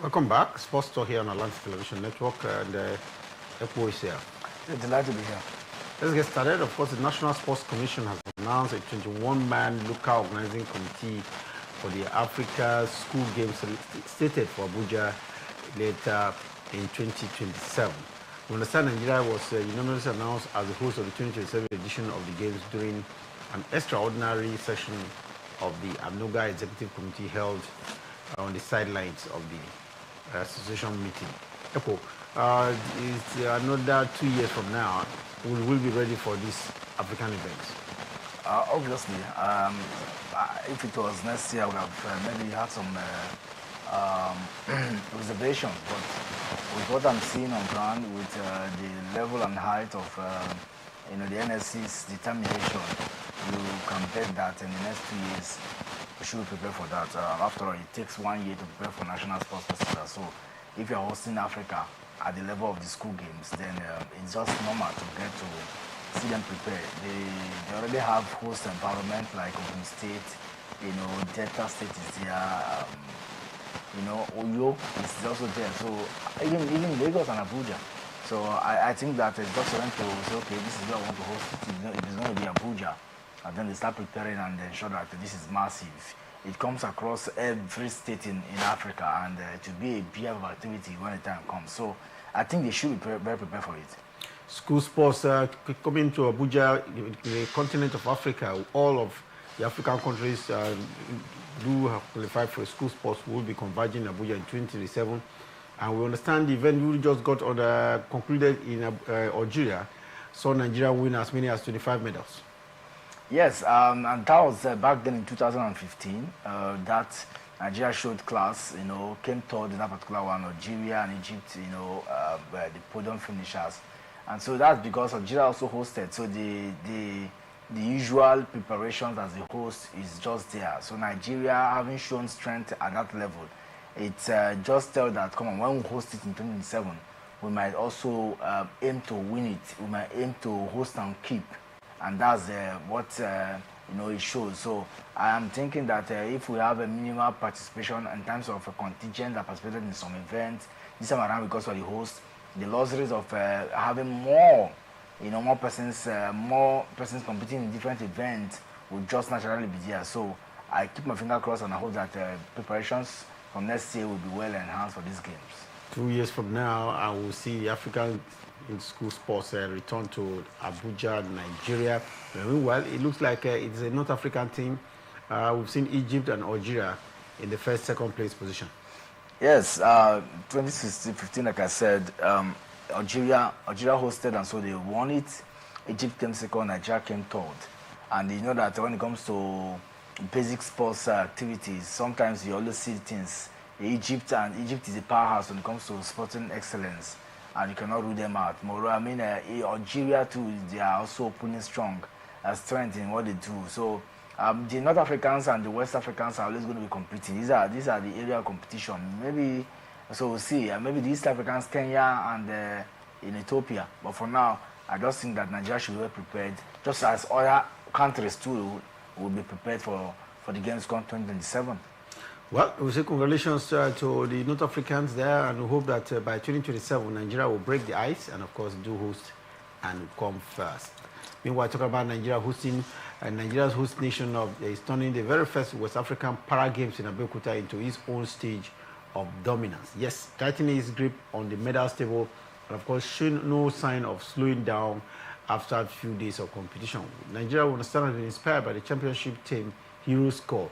Welcome back. Sports Talk here on Atlantic Television Network, and Epo is here. Yeah, delighted to be here. Let's get started. Of course, the National Sports Commission has announced a 21-man local organizing committee for the Africa School Games slated for Abuja later in 2027. We understand Nigeria was unanimously announced as the host of the 2027 edition of the Games during an extraordinary session of the AMNOGA Executive Committee held on the sidelines of the association meeting. Epo, it's another 2 years from now, we will be ready for these African events. Obviously, if it was next year, I would have maybe had some reservations, but with what I'm seeing on ground, with the level and height of the NSC's determination, you can bet that in the next 2 years, we should prepare for that. After all, it takes 1 year to prepare for National Sports Festival. So if you're hosting Africa at the level of the school games, then it's just normal to get to see them prepare. They already have host environment like Ogun State, Delta State is there, Oyo is also there. So even Lagos and Abuja. So I think that it's just for them to say, okay, this is where I want to host it. It is going to be Abuja. And then they start preparing and ensure that this is massive. It comes across every state in Africa, and it will be a big activity when the time comes. So I think they should be very prepared for it. School sports coming to Abuja, the continent of Africa, all of the African countries do have qualified for school sports. Will be converging in Abuja in 2027. And we understand the event we just got concluded in Algeria, saw Nigeria win as many as 25 medals. Yes, and that was back then in 2015. That Nigeria showed class, came third in that particular one. Algeria and Egypt, were the podium finishers. And so that's because Algeria also hosted. So the usual preparations as a host is just there. So Nigeria, having shown strength at that level, it's just tell that, come on, when we host it in 2027, we might also aim to win it. We might aim to host and keep. And that's what it shows. So I am thinking that if we have a minimal participation in terms of a contingent that participated in some events, this time around because of the host, the luxuries of having more persons competing in different events will just naturally be there. So I keep my finger crossed and I hope that preparations from next year will be well enhanced for these games. 2 years from now, I will see the African in school sports return to Abuja, Nigeria. Meanwhile, it looks like it's a North African team. We've seen Egypt and Algeria in the first, second place position. Yes, 2015, like I said, Algeria hosted and so they won it. Egypt came second, Nigeria came third. And you know that when it comes to basic sports activities, sometimes you always see things. Egypt is a powerhouse when it comes to sporting excellence. And you cannot rule them out. Algeria too, they are also pulling strong strength in what they do. So the North Africans and the West Africans are always going to be competing. These are the area of competition. Maybe, so we'll see. Maybe the East Africans, Kenya and in Ethiopia. But for now, I just think that Nigeria should be well prepared, just as other countries too will be prepared for the Games 2027. Well, we say congratulations to the North Africans there, and we hope that by 2027, Nigeria will break the ice and, of course, do host and come first. Meanwhile, talking about Nigeria hosting, Nigeria's host nation is turning the very first West African Para Games in Abeokuta into its own stage of dominance. Yes, tightening its grip on the medals table, and, of course, showing no sign of slowing down after a few days of competition. Nigeria will understand and be inspired by the championship team Heroes Call.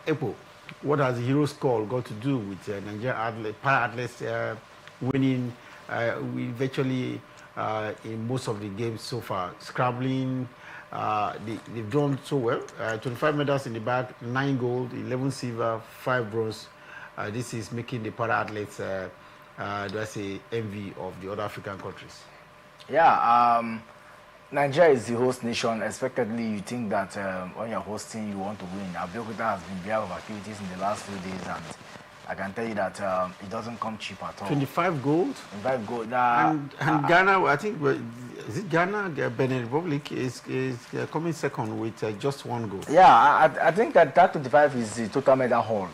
Epo, what has the Heroes Call got to do with Nigerian para-athletes winning virtually in most of the games so far? Scrambling, they've done so well. 25 medals in the bag, 9 gold, 11 silver, 5 bronze. This is making the para-athletes, let's say, envy of the other African countries. Yeah, Nigeria is the host nation. Expectedly, you think that when you're hosting, you want to win. Abeokuta has been there of activities in the last few days, and I can tell you that it doesn't come cheap at all. 25 gold? 25 gold. And Ghana, I think, is it Ghana? Benin Republic is coming second with just 1 gold. Yeah, I think that 25 is the total medal haul.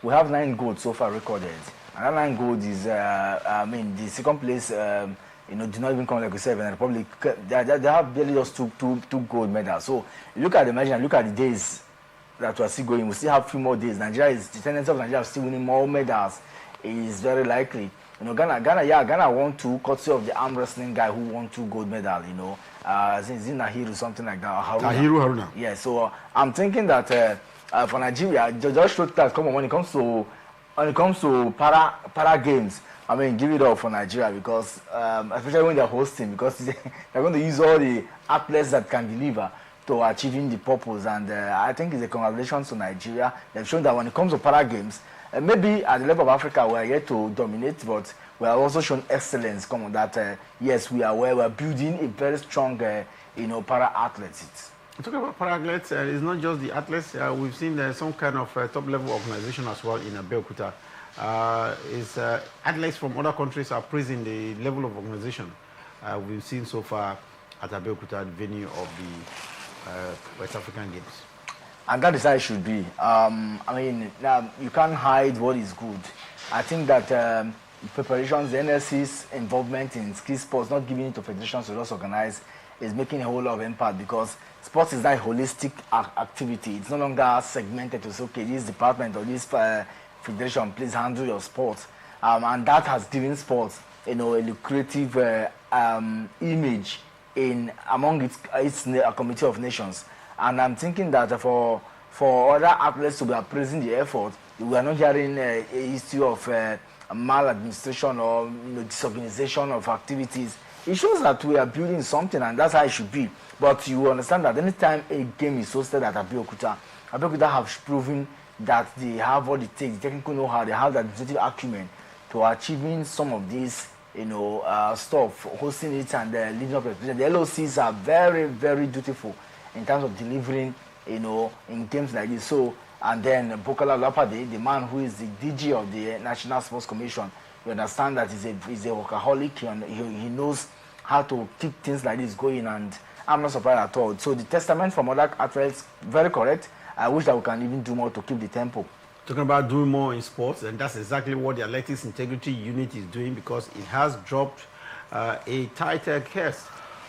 We have 9 golds so far recorded. And that 9 gold is, I mean, the second place, you know, do not even come like we said in the Republic. They have barely just two gold medals. So look at the measure and look at the days that we are still going. We still have 3 more days. Nigeria is, the tendency of Nigeria still winning more medals is very likely. You know, Ghana won 2, courtesy of the arm wrestling guy who won 2 gold medals, you know. Is it Nahiru, something like that? Nahiru Haruna. Yeah, so I'm thinking that for Nigeria, just showed that, come on, when it comes to para games, I mean, give it up for Nigeria because, especially when they're hosting, because they're going to use all the athletes that can deliver to achieving the purpose. And I think it's a congratulations to Nigeria. They've shown that when it comes to para games, maybe at the level of Africa, we are yet to dominate, but we have also shown excellence. Come on, that yes, we are where we're building a very strong, you know, para athletes. Talking about para athletes, it's not just the athletes. We've seen some kind of top-level organization as well in Abeokuta. Athletes from other countries are praising the level of organization we've seen so far at Abeokuta, the venue of the West African Games. And that is how it should be. I mean, you can't hide what is good. I think that preparations, the NSC's involvement in ski sports, not giving it to federations to just organize, is making a whole lot of impact because sports is not a holistic activity. It's no longer segmented to say, okay, this department or this federation, please handle your sports. And that has given sports, you know, a lucrative image among its committee of nations. And I'm thinking that for other athletes to be appraising the effort, we are not hearing a history of maladministration or, you know, disorganization of activities. It shows that we are building something, and that's how it should be. But you understand that anytime a game is hosted at Abeokuta have proven that they have what it takes, the technical know-how, they have the administrative acumen to achieving some of these, you know, stuff, hosting it and leading up. The LOCs are very, very dutiful in terms of delivering, you know, in games like this. So, and then Bukola Lapade, the man who is the DG of the National Sports Commission, you understand that he's a workaholic and he knows how to keep things like this going, and I'm not surprised at all. So the testament from other athletes, very correct. I wish that we can even do more to keep the tempo. Talking about doing more in sports, and that's exactly what the Athletics Integrity Unit is doing, because it has dropped a tighter case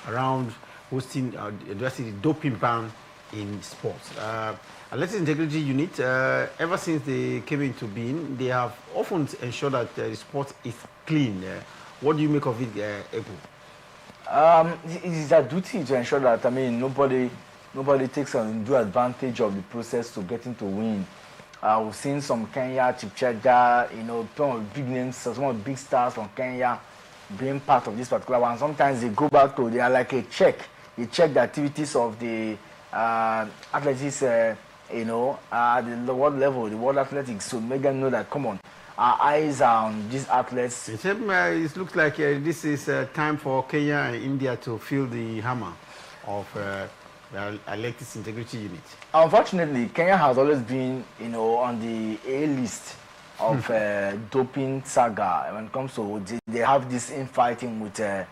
around hosting addressing the doping ban in sports. Athletics Integrity Unit, ever since they came into being, they have often ensured that the sport is clean. What do you make of it, Ebu? It is a duty to ensure that, I mean, nobody takes undue advantage of the process to getting to win. We've seen some Kenya, Chipchega, you know, some of the big names, some of the big stars from Kenya being part of this particular one. Sometimes they go back to, they are like a check. They check the activities of the athletics, you know, the world level, the world athletics, to make them know that, come on, our eyes are on these athletes. It looks like this is time for Kenya and India to feel the hammer of the Athletics Integrity Unit. Unfortunately, Kenya has always been, you know, on the A list of doping saga. When it comes to, they have this infighting with them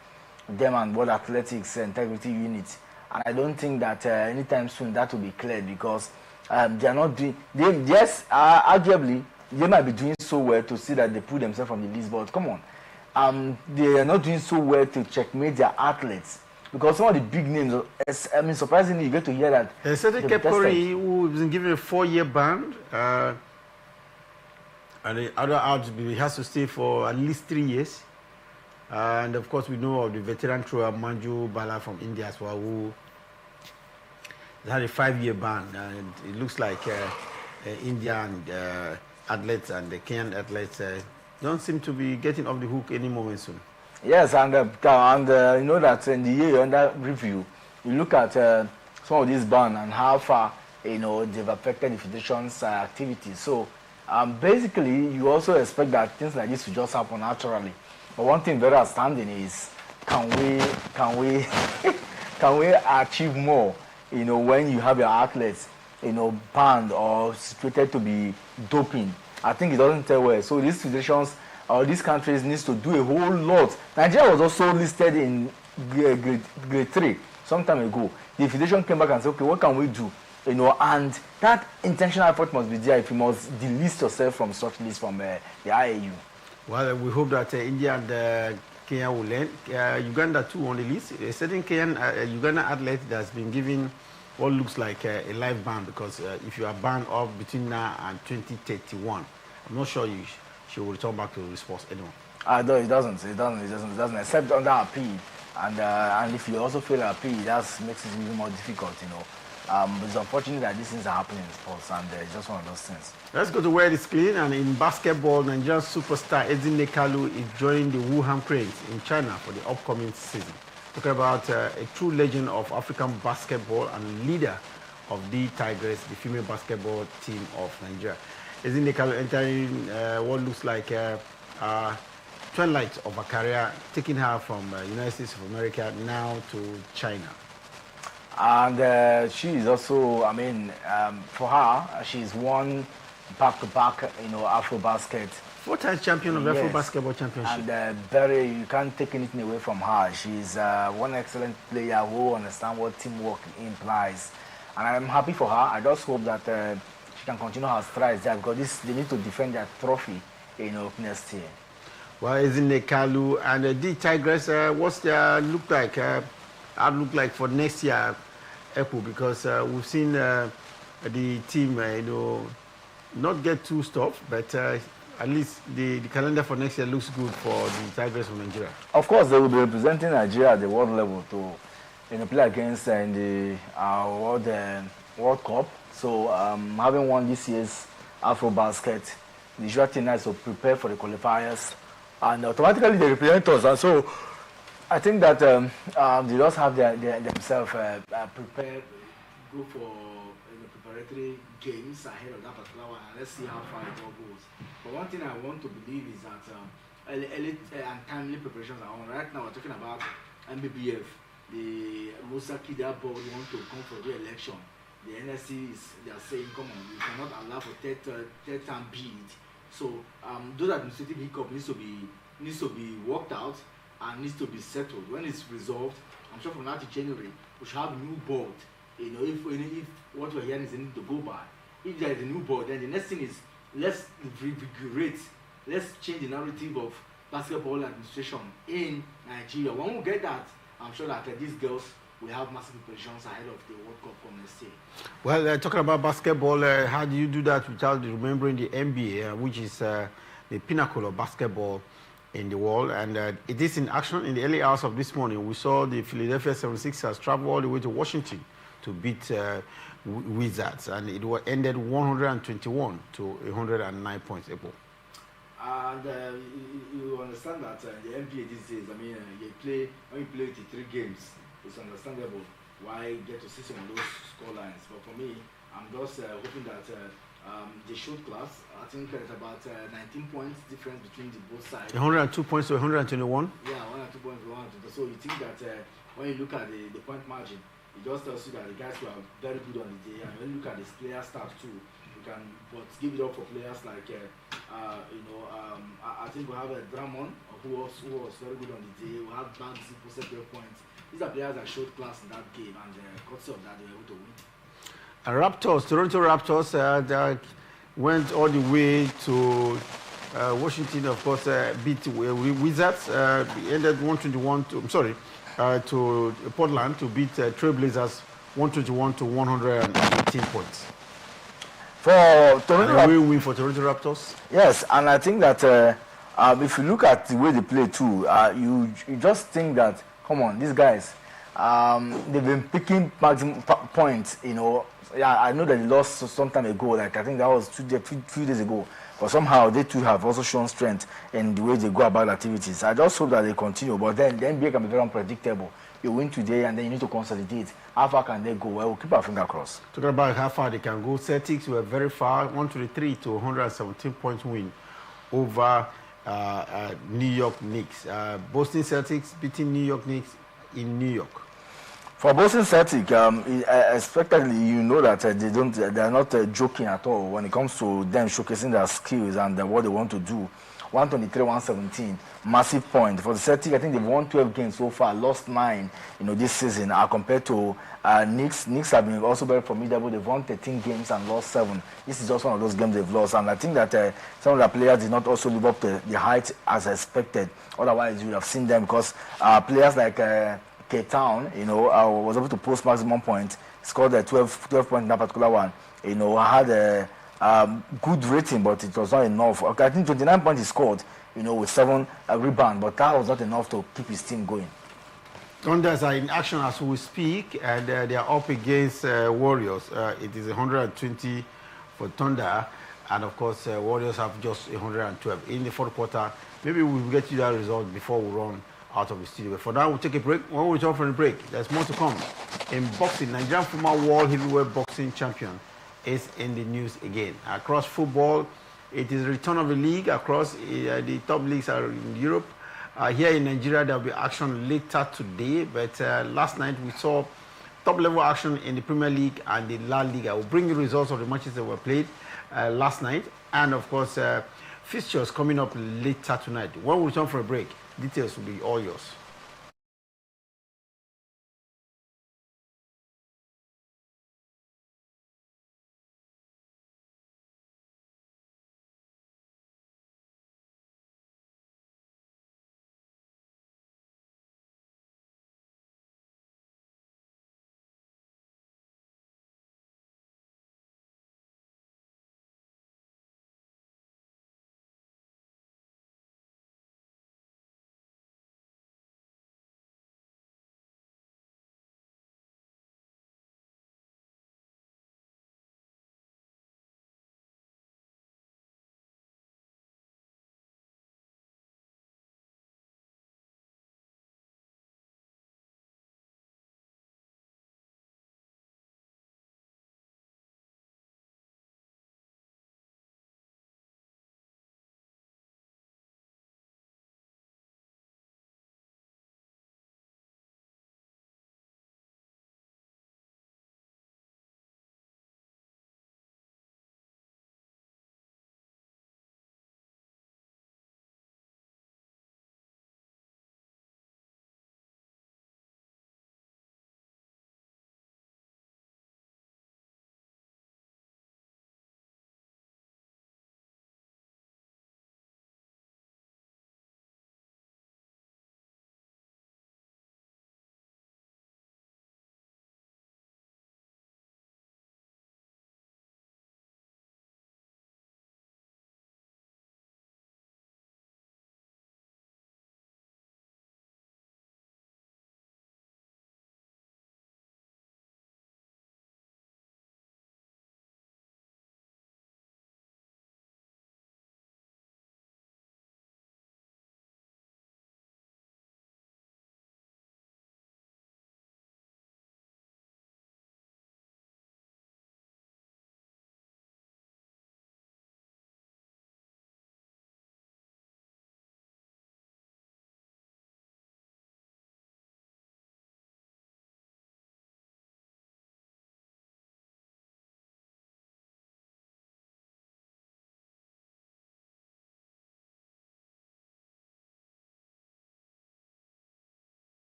and World Athletics Integrity Unit. And I don't think that anytime soon that will be cleared, because they are not doing, yes, arguably, they might be doing so well to see that they put themselves on the list, but come on, they are not doing so well to checkmate their athletes, because some of the big names, I mean, surprisingly, you get to hear that. There's certain Kepkori who has been given a 4-year ban, and the other out has to stay for at least 3 years. And of course, we know of the veteran thrower Manju Bala from India as well, who had a 5-year ban, and it looks like India and athletes and the Kenyan athletes don't seem to be getting off the hook any moment soon. Yes, and you know that in the year under review, you look at some of these bans and how far, you know, they've affected the federation's activities. So basically, you also expect that things like this will just happen naturally. But one thing very outstanding is, can we achieve more, you know, when you have your athletes, you know, banned or situated to be doping? I think it doesn't tell well. So these federations or these countries needs to do a whole lot. Nigeria was also listed in grade 3 some time ago. The federation came back and said, okay, what can we do? You know, and that intentional effort must be there if you must delist yourself from such list from the IAU. Well, we hope that India and Kenya will learn. Uganda too on the list. A certain Kenyan Uganda athlete that's been given what looks like a life ban because if you are banned off between now and 2031, I'm not sure she will return back to the sports anymore. No, it doesn't. It doesn't. Except under appeal, and if you also fail appeal, that makes it even more difficult. It's unfortunate that these things are happening in sports, and it's just one of those things. Let's go to where it's clean. And in basketball, Nigerian superstar Ezinne Kalu is joining the Wuhan Cranes in China for the upcoming season. Talking about a true legend of African basketball and leader of the Tigers, the female basketball team of Nigeria. Ezinne Kalu entering what looks like twilight of her career, taking her from United States of America now to China. And she is also, for her, she's won back-to-back, Afro-Basket. 4-time champion of the Afro Basketball Championship. And you can't take anything away from her. She's one excellent player who understands what teamwork implies. And I'm happy for her. I just hope that she can continue her strides there because they need to defend their trophy, next year. Well, Ezinne Kalu and the Tigers, what's their look like? Outlook like for next year, Echo, because we've seen the team, not get too stuff, but at least the calendar for next year looks good for the Tigers of Nigeria. Of course, they will be representing Nigeria at the world level to play against in the World Cup. So having won this year's Afro Basket, the usual thing is to prepare for the qualifiers, and automatically they represent us. And so I think that they just have themselves prepared, go for preparatory games ahead of that particular one, and let's see how far it all goes. But one thing I want to believe is that early and timely preparations are on. Right now we're talking about MBBF. The Musa Kida board want to come for re-election. The NSC they are saying, come on, we cannot allow for third time bid. So those administrative hiccups needs to be worked out and needs to be settled. When it's resolved, I'm sure from now to January, we should have a new board. If what we're hearing is anything to go by. If there is a new board, then the next thing is let's revigorate, let's change the narrative of basketball administration in Nigeria. When we get that, I'm sure that these girls will have massive preparations ahead of the World Cup come next year. Well, talking about basketball, how do you do that without remembering the NBA, which is the pinnacle of basketball in the world? And it is in action. In the early hours of this morning, we saw the Philadelphia 76ers travel all the way to Washington to beat Wizards, and it ended 121 to 109 points. April. And you understand that the NBA these days, when you play 83 games, it's understandable why you get to see some of those score lines. But for me, I'm just hoping that they showed class. I think there's about 19 points difference between both sides. 102 points to 121? Yeah, 102 points to 122. So you think that when you look at the point margin, it just tells you that the guys were very good on the day. And when you look at the player stats too, you can give it up for players like, I think we have a Drummond who was very good on the day. We have Banksy posted 12 points. These are players that showed class in that game, and courtesy of that, they were able to win. Toronto Raptors, that went all the way to Washington, of course, beat Wizards. Ended 121 to Portland to beat Trailblazers 121 to 118 points. For Toronto, a win for Toronto Raptors. Yes, and I think that if you look at the way they play too, you just think that, come on, these guys, they've been picking maximum points, Yeah, I know that they lost some time ago, like I think that was few days ago. But somehow they too have also shown strength in the way they go about activities. I just hope that they continue. But then the NBA can be very unpredictable. You win today and then you need to consolidate. How far can they go? Well, we'll keep our finger crossed. Talking about how far they can go, Celtics were very far, 123 to 117 points win over New York Knicks. Boston Celtics beating New York Knicks in New York. For Boston Celtic, expectedly, you know that they are not joking at all when it comes to them showcasing their skills and what they want to do 123, 117. Massive point. For the Celtic, I think they've won 12 games so far, lost 9, this season, compared to Knicks. Knicks have been also very formidable. They've won 13 games and lost 7. This is just one of those games they've lost. And I think that some of the players did not also live up to the height as expected. Otherwise, you would have seen them, because players like Cape Town, was able to post maximum points, scored 12 points in that particular one. Had a good rating, but it was not enough. Okay, I think 29 points he scored, with 7 rebounds, but that was not enough to keep his team going. Thunders are in action as we speak, and they are up against Warriors. It is 120 for Thunder, and of course, Warriors have just 112 in the fourth quarter. Maybe we'll get you that result before we run out of the studio. But for now, we'll take a break. When we return from the break, there's more to come. In boxing, Nigerian former world heavyweight boxing champion is in the news again. Across football, it is the return of the league. Across the top leagues are in Europe. Here in Nigeria, there will be action later today. But last night, we saw top-level action in the Premier League and the La Liga. We'll bring you results of the matches that were played last night. And, of course, fixtures coming up later tonight. When we return for a break, details will be all yours.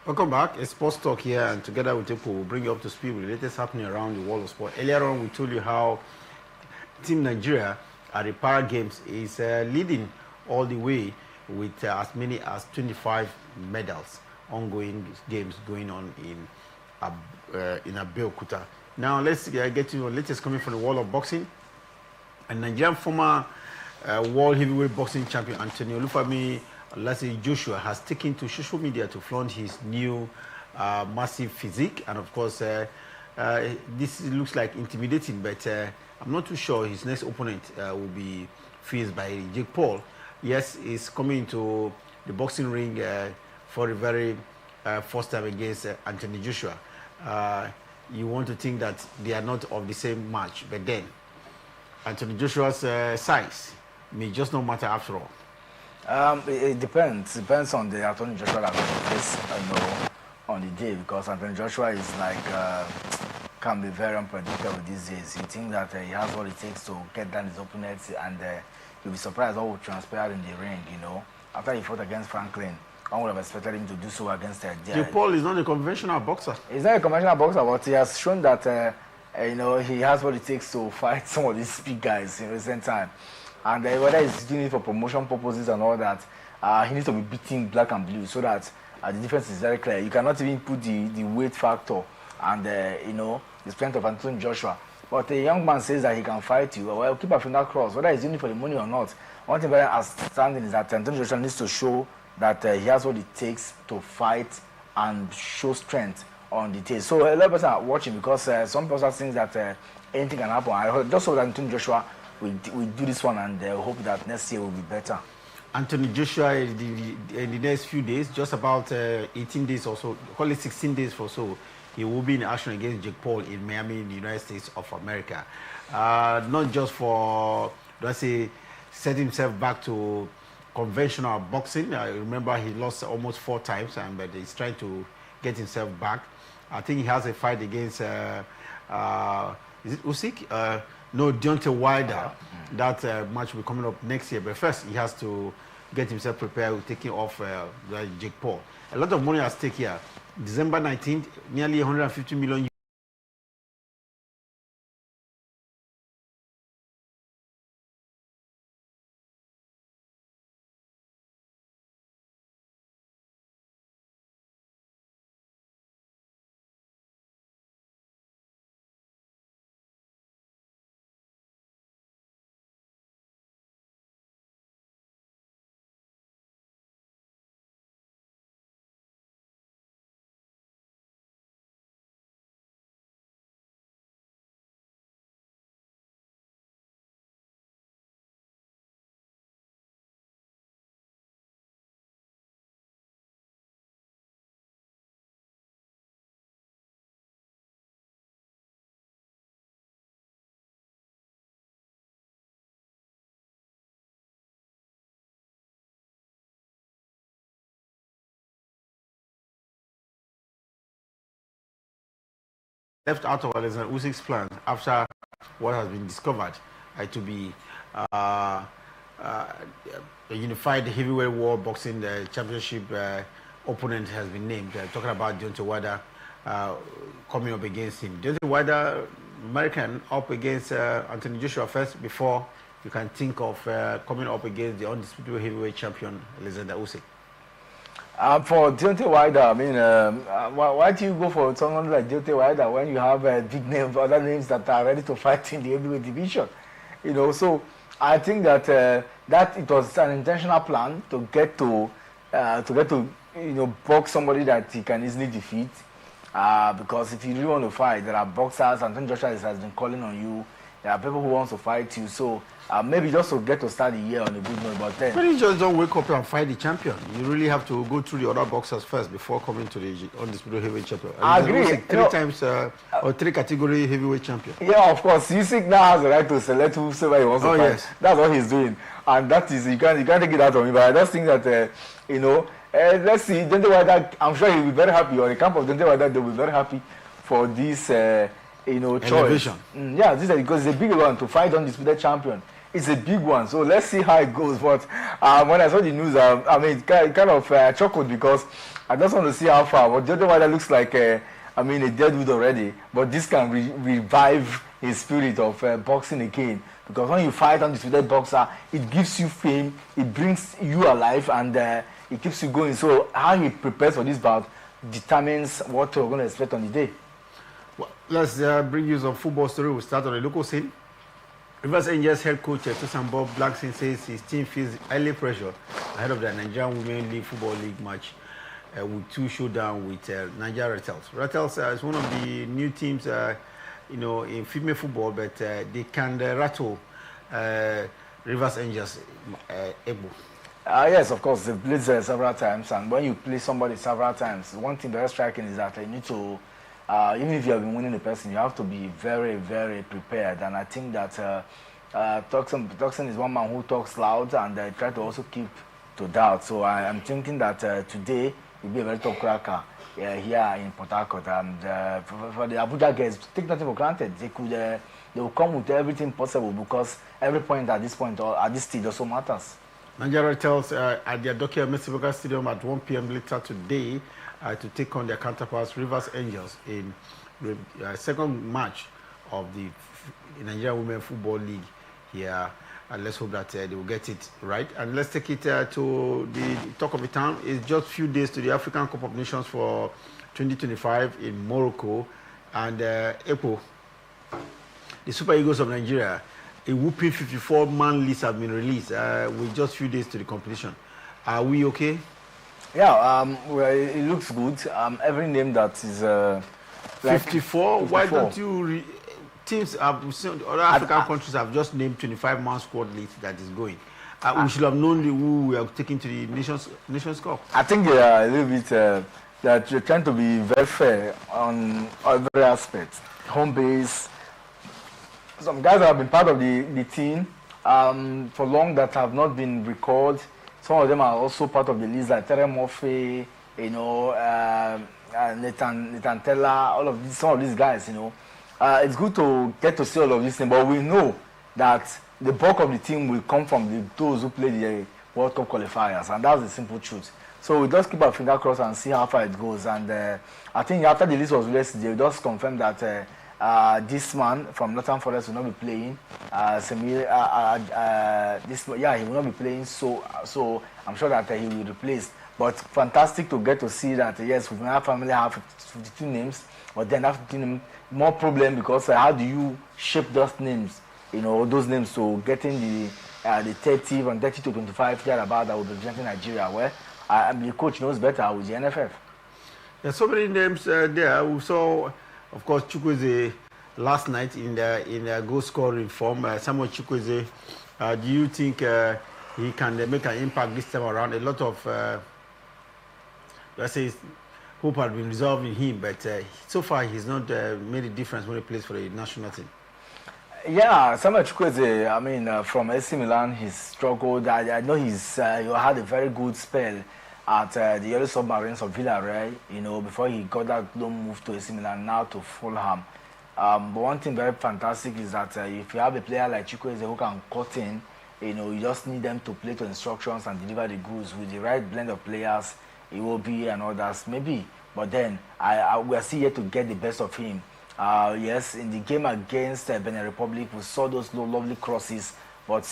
Welcome back. It's Sports Talk here, and together with Epo, we'll bring you up to speed with the latest happening around the world of sport. Earlier on, we told you how Team Nigeria at the Para Games is leading all the way with as many as 25 medals. Ongoing games going on in Abeokuta. Now, let's get to the latest coming from the world of boxing. And Nigerian former world heavyweight boxing champion Anthony Olufemi Lassie Joshua has taken to social media to flaunt his new massive physique, and of course this looks like intimidating, but I'm not too sure his next opponent will be faced by Jake Paul. Yes, he's coming into the boxing ring for the very first time against Anthony Joshua. You want to think that they are not of the same match, but then Anthony Joshua's size may just not matter after all. It depends. Depends on the Anthony Joshua that face, on the day, because Anthony Joshua is like can be very unpredictable these days. You think that he has what it takes to get down his opponents, and you'll be surprised what will transpire in the ring. After he fought against Franklin, one would have expected him to do so against Jake Paul is not a conventional boxer. He's not a conventional boxer, but he has shown that he has what it takes to fight some of these big guys in recent time. And whether he's doing it for promotion purposes and all that, he needs to be beating black and blue so that the difference is very clear. You cannot even put the weight factor and the strength of Anthony Joshua. But a young man says that he can fight you. Well, keep a finger crossed. Whether he's doing it for the money or not, one thing very outstanding is that Anthony Joshua needs to show that he has what it takes to fight and show strength on the day. So a lot of people are watching because some people think that anything can happen. I just hope that Anthony Joshua we do this one, and hope that next year will be better. Anthony Joshua in the next few days, just about 18 days or so, call it 16 days or so, he will be in action against Jake Paul in Miami, in the United States of America. Not just for, let's say, setting himself back to conventional boxing. I remember he lost almost 4 times, but he's trying to get himself back. I think he has a fight against, is it Usyk? No, Deontay Wilder. That match will be coming up next year. But first, he has to get himself prepared with taking off Jake Paul. A lot of money at stake here. December 19th, nearly 150 million. Left out of Alexander Usyk's plan after what has been discovered to be a unified heavyweight world boxing championship opponent has been named. Talking about Deontay Wilder coming up against him. Deontay Wilder, American, up against Anthony Joshua first before you can think of coming up against the undisputed heavyweight champion Alexander Usyk. For Deontay Wilder, I mean, why do you go for someone like Deontay Wilder when you have big names, other names that are ready to fight in the heavyweight division? So I think that that it was an intentional plan to get to box somebody that he can easily defeat. Because if you really want to fight, there are boxers. Anthony Joshua has been calling on you. There are people who want to fight you. So maybe just to get to start the year on a good note. But you just don't wake up and fight the champion. You really have to go through the other boxers first before coming to the undisputed heavyweight champion. I agree. Three times or 3 category heavyweight champion. Yeah, of course. Usyk now has the right to select whoever he wants to fight. Yes. That's what he's doing, and that is you can't take it out of me. But I just think that let's see. Deontay Wilder, I'm sure he'll be very happy. Or the camp of Deontay Wilder, they'll be very happy for this choice. Yeah, this is because it's a big one to fight undisputed champion. It's a big one, so let's see how it goes. But when I saw the news, I mean, kind of chuckled because I just want to see how far. But the other one that looks like, I mean, a dead wood already. But this can revive his spirit of boxing again. Because when you fight on this dead boxer, it gives you fame, it brings you alive, and it keeps you going. So how he prepares for this bout determines what we're going to expect on the day. Well, let's bring you some football story. We'll start on the local scene. Rivers Angels head coach Tosan Bob Blackson says his team feels early pressure ahead of the Nigerian Women League Football League match with two showdown with Nigeria Rattles. Rattles is one of the new teams, in female football, but they can rattle Rivers Angels able. Yes, of course, they've played several times, and when you play somebody several times, one thing very striking is that you need to, even if you have been winning the person, you have to be very, very prepared. And I think that Toxin is one man who talks loud and try to also keep to doubt. So I'm thinking that today will be a very tough cracker here in Port Harcourt. And for the Abuja guys, take nothing for granted. They will come with everything possible, because every point at this stage also matters. Nigeria tells at their Dokia Messiboga Stadium at 1 p.m. later today to take on their counterparts Rivers Angels in the second match of the Nigeria Women Football League here. And let's hope that they will get it right. And let's take it to the talk of the town. It's just a few days to the African Cup of Nations for 2025 in Morocco. And April, the Super Eagles of Nigeria, a whooping 54-man list have been released with just a few days to the competition. Are we okay? Yeah, well, it looks good. Every name that is 54? Why don't you... Teams have, other African countries have just named 25-man squad list that is going. We should have known who we are taking to the Nations Cup. I think they are a little bit, that you're trying to be very fair on every aspect. Home base. Some guys have been part of the team for long that have not been recalled. Some of them are also part of the list, like Terry Murphy, Nathan Teller, all of these, some of these guys, it's good to get to see all of these things, but we know that the bulk of the team will come from those who play the World Cup qualifiers, and that's the simple truth. So we just keep our finger crossed and see how far it goes. And I think after the list was released, they just confirmed that this man from Northern Forest will not be playing. He will not be playing. So I'm sure that he will be replaced. But fantastic to get to see that yes, we now family have 52 names, but then after 52 names, more problem, because how do you shape those names? Those names to getting the 30 from 30 to 25 thereabout that will be representing Nigeria. Where the coach knows better with the NFF. There's so many names there. We saw, of course, Chukwueze last night in the goal scoring form. Samuel Chukwueze, do you think he can make an impact this time around? A lot of, let's say, hope had been resolved in him, but so far he's not made a difference when he plays for the national team. Yeah, Samuel Chukwueze, I mean, from AC Milan, he's struggled. I know he had a very good spell at the Yellow Submarines of Villarreal, before he got that loan move to AC Milan, now to Fulham. But one thing very fantastic is that if you have a player like Chukwueze who can cut in, you just need them to play to instructions and deliver the goods with the right blend of players. It will be and others, maybe. But then, we are still yet to get the best of him. Yes, in the game against Benin Republic, we saw those lovely crosses. But,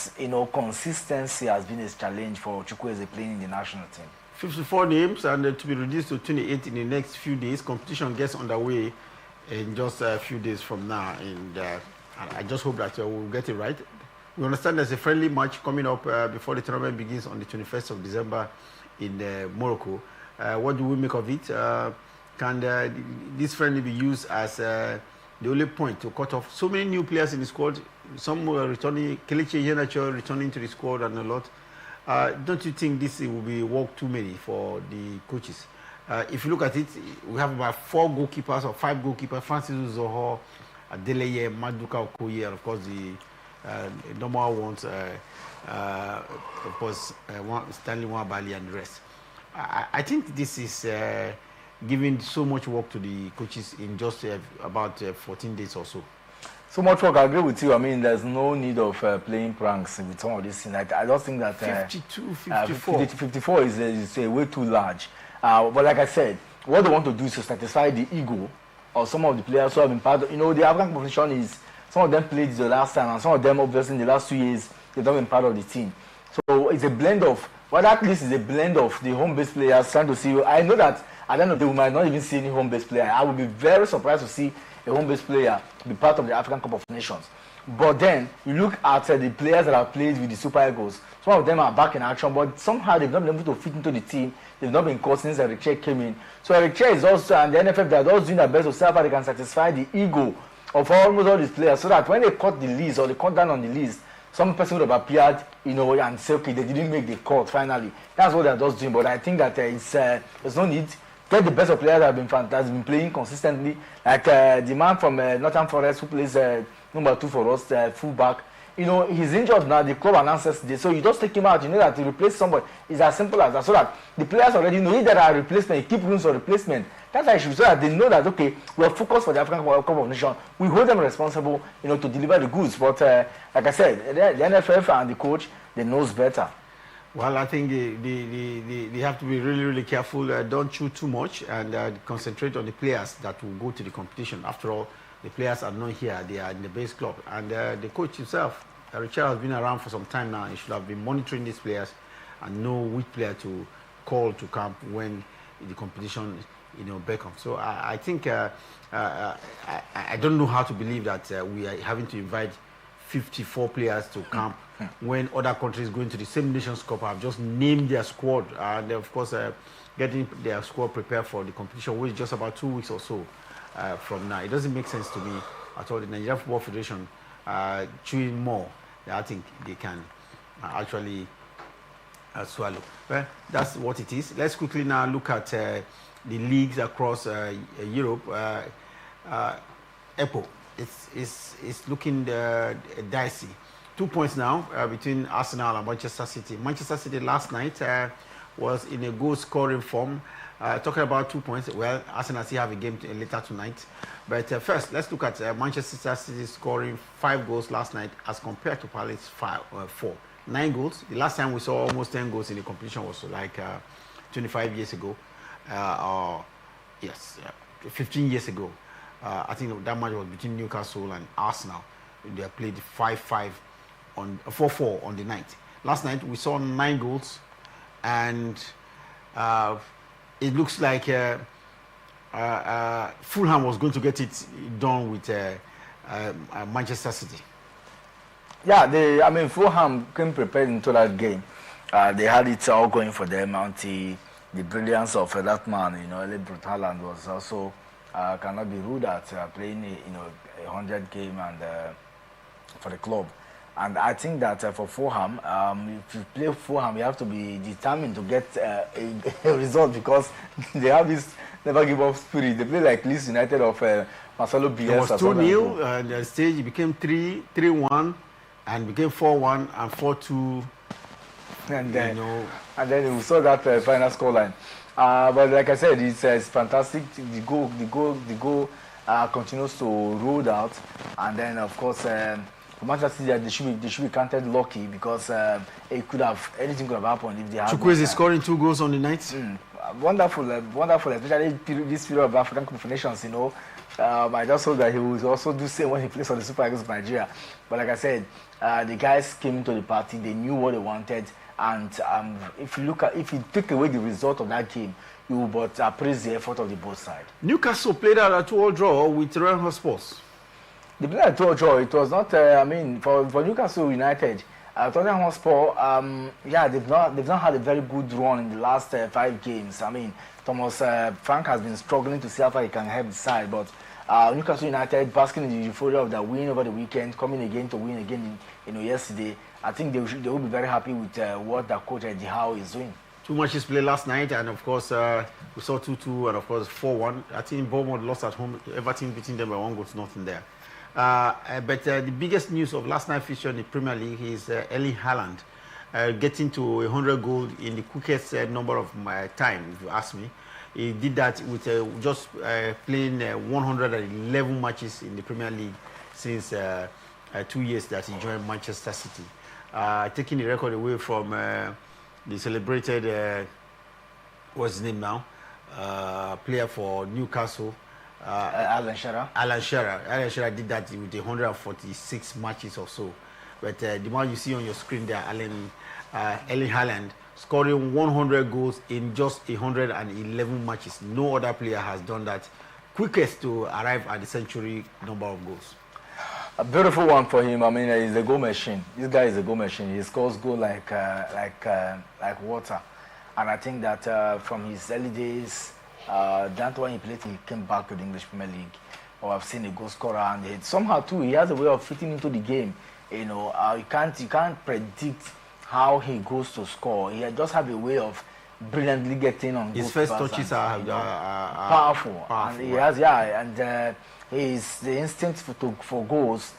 consistency has been a challenge for Chukwueze playing in the national team. 54 names, and to be reduced to 28 in the next few days. Competition gets underway in just a few days from now. And I just hope that we'll get it right. We understand there's a friendly match coming up before the tournament begins on the 21st of December in Morocco. What do we make of it? Can this friendly be used as the only point to cut off so many new players in the squad? Some were returning, Kelechi Iheanacho returning to the squad and a lot. Don't you think this will be work too many for the coaches? If you look at it, we have about 4 goalkeepers or 5 goalkeepers: Francis Uzoho, Adeleye, Maduka Okoye, and of course the normal ones, of course, Stanley Nwabali and the rest. I think this is giving so much work to the coaches in just about 14 days or so. So much work, I agree with you. I mean, there's no need of playing pranks with some of these things. I don't think that 52, 54. 54 is way too large. But like I said, what they want to do is to satisfy the ego of some of the players who have been part of, the African competition is, some of them played the last time, and some of them obviously in the last 2 years, they've not been part of the team. So it's a blend of, well, at least it's a blend of the home-based players trying to see. I know that at the end of the day, we might not even see any home-based player. I would be very surprised to see a home-based player be part of the African Cup of Nations. But then, you look at the players that have played with the Super Eagles. Some of them are back in action, but somehow they've not been able to fit into the team. They've not been caught since Eric Che came in. So Eric Che is also, and the NFF, they're also doing their best to see how they can satisfy the ego of almost all these players, so that when they cut the list or they cut down on the list, some person would have appeared, and say, okay, they didn't make the cut finally. That's what they're just doing. But I think that there's no need. Get the best of players that have been playing consistently. Like the man from Northern Forest who plays number 2 for us, fullback. He's injured now. The club announces this, so you just take him out. You know that to replace somebody is as simple as that. So that the players already know if there are replacement, keep rooms for replacement. That's why I should, so that they know that okay, we are focused for the African Cup of Nations. We hold them responsible, to deliver the goods. But like I said, the NFF and the coach, they knows better. Well, I think they have to be really, really careful. Don't chew too much and concentrate on the players that will go to the competition. After all, the players are not here. They are in the base club. And the coach himself, Richard, has been around for some time now. He should have been monitoring these players and know which player to call to camp when the competition, beckons. So I think I don't know how to believe that we are having to invite 54 players to camp when other countries going to the same Nations Cup have just named their squad and of course getting their squad prepared for the competition, which is just about 2 weeks or so from now. It doesn't make sense to me at all. The Nigerian Football Federation chewing more than I think they can actually swallow. Well, that's what it is. Let's quickly now look at the leagues across Europe. EPO, it's looking dicey. 2 points now between Arsenal and Manchester City. Manchester City last night was in a goal scoring form. Talking about 2 points, well, Arsenal still have a game later tonight. But first, let's look at Manchester City scoring 5 goals last night as compared to Palace 4. 9 goals. The last time we saw almost 10 goals in the competition was like 25 years ago. 15 years ago. I think that match was between Newcastle and Arsenal. They played 5-5 on 4-4 on the night. Last night we saw 9 goals, and it looks like Fulham was going to get it done with Manchester City. Yeah, Fulham came prepared into that game. They had it all going for them until the brilliance of that man, Erling Braut Haaland was also cannot be ruled at playing a 100 game and for the club. And I think that for Fulham, if you play Fulham, you have to be determined to get a result, because they have this never give up spirit. They play like Leeds United of Marcelo Bielsa. It was 2-0, and the stage it became 3-1, and became 4-1 and 4-2. And then we saw that final scoreline. But like I said, it's fantastic. The goal continues to roll out, and then of course for Manchester City, they should be counted lucky, because anything could have happened if they had. Chukwueze is scoring 2 goals on the night. Wonderful, especially this period of African Cup of Nations. I just hope that he will also do the same when he plays for the Super Eagles of Nigeria. But like I said, the guys came into the party. They knew what they wanted. And if you take away the result of that game, you will but appraise the effort of the both sides. Newcastle played out a 2-2 draw with Royal Hotspurs. They played a 2-2 draw. It was not. For Newcastle United, Tottenham Hotspur. They've not had a very good run in the last 5 games. Thomas Frank has been struggling to see how far he can help the side, but Newcastle United, basking in the euphoria of their win over the weekend, coming again to win again yesterday. I think they will be very happy with what their coach Eddie Howe is doing. 2 matches played last night, and of course we saw 2-2 and of course 4-1. I think Bournemouth lost at home. Everton beating them by 1-0 there. But the biggest news of last night's fixture in the Premier League is Erling Haaland getting to 100 goals in the quickest number of time, if you ask me. He did that with just playing 111 matches in the Premier League since 2 years that he joined Manchester City. Taking the record away from the celebrated what's his name now? Player for Newcastle. Alan Shearer. Alan Shearer. Alan Shearer did that with 146 matches or so. But the one you see on your screen there, Erling Haaland, scoring 100 goals in just 111 matches. No other player has done that. Quickest to arrive at the century number of goals. A beautiful one for him. I mean, he's a goal machine. This guy is a goal machine. He scores goal like water. And I think that from his early days, that when he played, he came back to the English Premier League. Or I've seen a goal scorer, and somehow too, he has a way of fitting into the game. You know, you can't predict how he goes to score. He just have a way of brilliantly getting on. His first touches are powerful. And he has, and the instinct for goals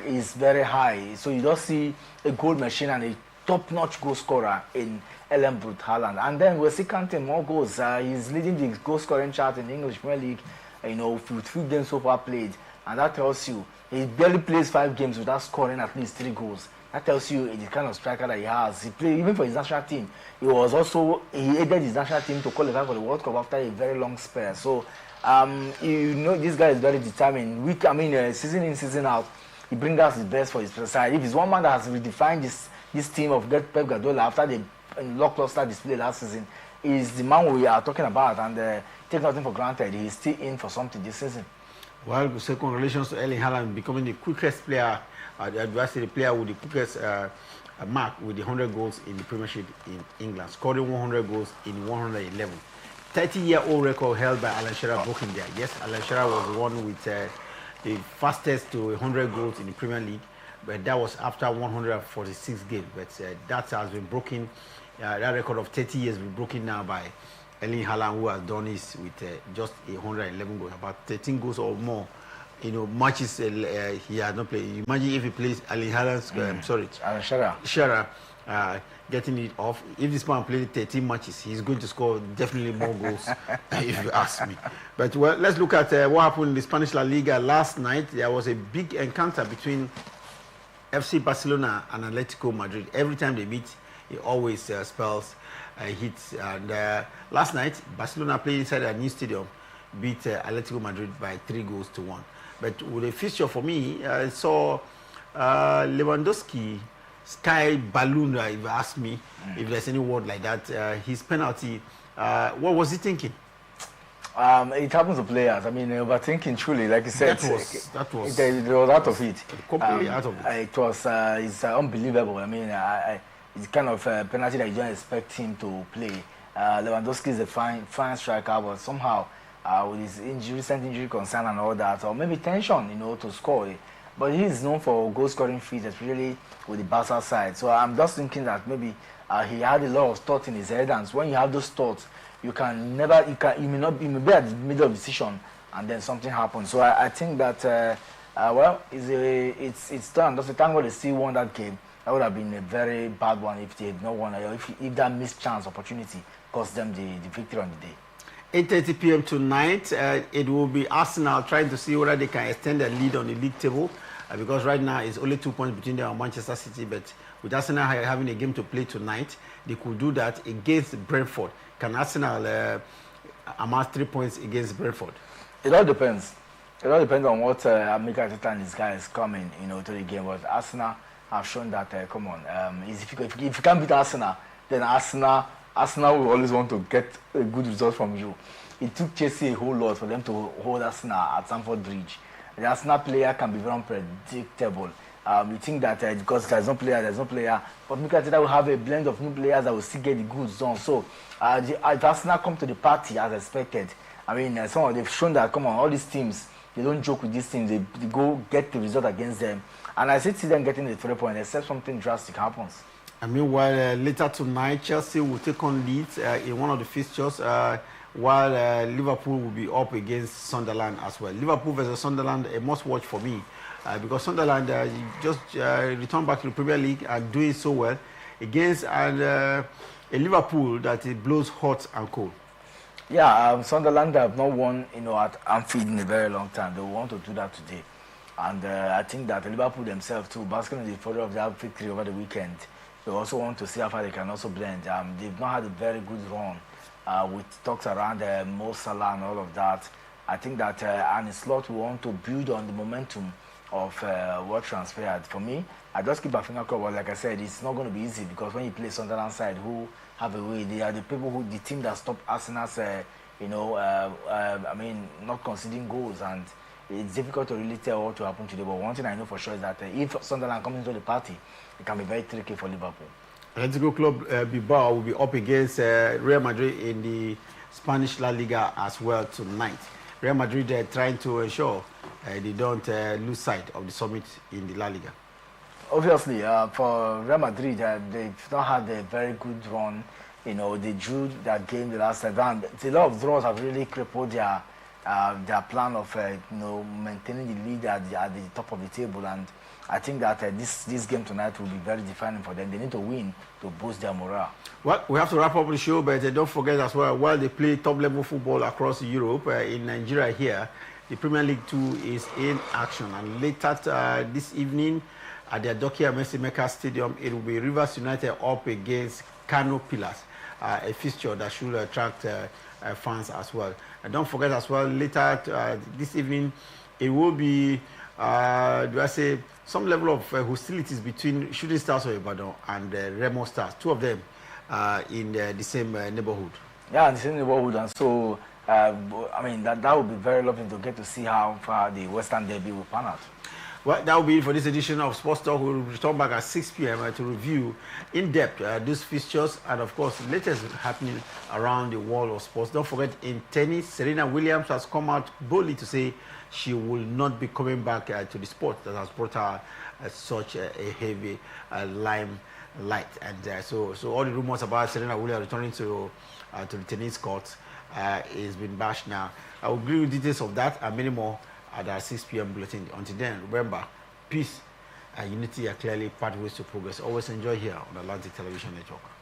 is very high. So you just see a goal machine and a top-notch goal scorer in Erling Haaland. And then we're still counting more goals. He's leading the goal scoring chart in the English Premier League. You know, with 3 games so far played, and that tells you he barely plays 5 games without scoring at least 3 goals. That tells you the kind of striker that he has. He played even for his national team. He aided his national team to qualify for the World Cup after a very long spell. So, you know, this guy is very determined. Season in, season out, he brings out his best for his side. If he's one man that has redefined this team of Pep Guardiola after the lackluster display last season, is the man we are talking about, and take nothing for granted. He's still in for something this season. Well, we say congratulations to Erling Haaland becoming the quickest player, the player with the quickest mark with the 100 goals in the Premiership in England, scoring 100 goals in 111. 30-year-old record held by Alan Shearer broken there. Yes, Alan Shearer was the one with the fastest to 100 goals in the Premier League, but that was after 146 games. But that has been broken. That record of 30 years will be broken now by Erling Haaland, who has done this with just 111 goals, about 13 goals or more. You know, matches he has not played. Imagine if he plays Erling Haaland's, Alan Shearer getting it off. If this man played 13 matches, he's going to score definitely more goals, if you ask me. But well, let's look at what happened in the Spanish La Liga last night. There was a big encounter between FC Barcelona and Atletico Madrid. Every time they meet, it always spells hits. And last night, Barcelona played inside a new stadium, beat Atletico Madrid by 3-1. But with a fixture for me, I saw Lewandowski sky balloon, if you ask me, if there's any word like that. His penalty, what was he thinking? It happens to players. I mean, overthinking truly, like you said. That was out of it. Completely out of it. It's unbelievable. I mean, it's kind of a penalty that you don't expect him to play. Lewandowski is a fine striker, but somehow with his recent injury concern and all that, or maybe tension, you know, to score. But he is known for goal scoring feat, especially with the Barca side. So I'm just thinking that maybe he had a lot of thoughts in his head, and when you have those thoughts, you may be at the middle of the decision, and then something happens. So I think that it's done. Just thank God they still won that game. That would have been a very bad one if they had not won, or if that missed chance opportunity cost them the victory on the day. 8:30 p.m. tonight, it will be Arsenal trying to see whether they can extend their lead on the league table, because right now it's only 2 points between them and Manchester City. But with Arsenal having a game to play tonight, they could do that against Brentford. Can Arsenal amass 3 points against Brentford? It all depends. It all depends on what Mikel Arteta and his guys coming, you know, to the game. But Arsenal have shown that, if you can't beat Arsenal, then Arsenal will always want to get a good result from you. It took Chelsea a whole lot for them to hold Arsenal at Stamford Bridge. The Arsenal player can be very unpredictable. You think that because there's no player, but Mikel Arteta will have a blend of new players that will still get the goods done. So, if Arsenal come to the party as expected, I mean, they've shown that, all these teams, they don't joke with these teams. They go get the result against them. And I see them getting the 3 points, except something drastic happens. And meanwhile, later tonight, Chelsea will take on Leeds in one of the fixtures, while Liverpool will be up against Sunderland as well. Liverpool versus Sunderland, a must-watch for me, because Sunderland just returned back to the Premier League and doing so well against a Liverpool that it blows hot and cold. Yeah, Sunderland have not won, at Anfield in a very long time. They want to do that today. And I think that Liverpool themselves too, basking on the further of their victory over the weekend, they also want to see how far they can also blend. They've not had a very good run with talks around Mo Salah and all of that. I think that Arne Slot will want to build on the momentum of what transpired. For me, I just keep my finger crossed, but like I said, it's not going to be easy because when you play Sunderland side, who have a way, they are the people who, the team that stopped Arsenal's, I mean, not conceding goals, and it's difficult to really tell what will happen today. But one thing I know for sure is that if Sunderland comes into the party, it can be very tricky for Liverpool. Atletico Club Bilbao will be up against Real Madrid in the Spanish La Liga as well tonight. Real Madrid are trying to ensure they don't lose sight of the summit in the La Liga. Obviously, for Real Madrid, they've not had a very good run. You know, they drew that game the last time. A lot of draws have really crippled their plan of maintaining the lead at the top of the table. And I think that this game tonight will be very defining for them. They need to win to boost their morale. Well, we have to wrap up the show, but don't forget as well, while they play top-level football across Europe, in Nigeria here, the Premier League 2 is in action. And later this evening at the Adokia Messi Stadium, it will be Rivers United up against Kano Pillars, a fixture that should attract fans as well. And don't forget as well, later this evening, it will be, some level of hostilities between Shooting Stars of Ibadan and Remo Stars, two of them in the same neighborhood. Yeah, the same neighborhood. And so, I mean, that would be very lovely to get to see how far the Western Derby will pan out. Well, that will be it for this edition of Sports Talk. We'll return back at 6 p.m. To review in depth these fixtures and, of course, the latest happening around the world of sports. Don't forget, in tennis, Serena Williams has come out boldly to say she will not be coming back to the sport that has brought her such a heavy limelight. And so all the rumors about Serena Williams returning to the tennis court is been bashed now. I will give you details of that and many more at our 6 p.m. bulletin. Until then, remember, peace and unity are clearly pathways to progress. Always enjoy here on the Atlantic Television Network.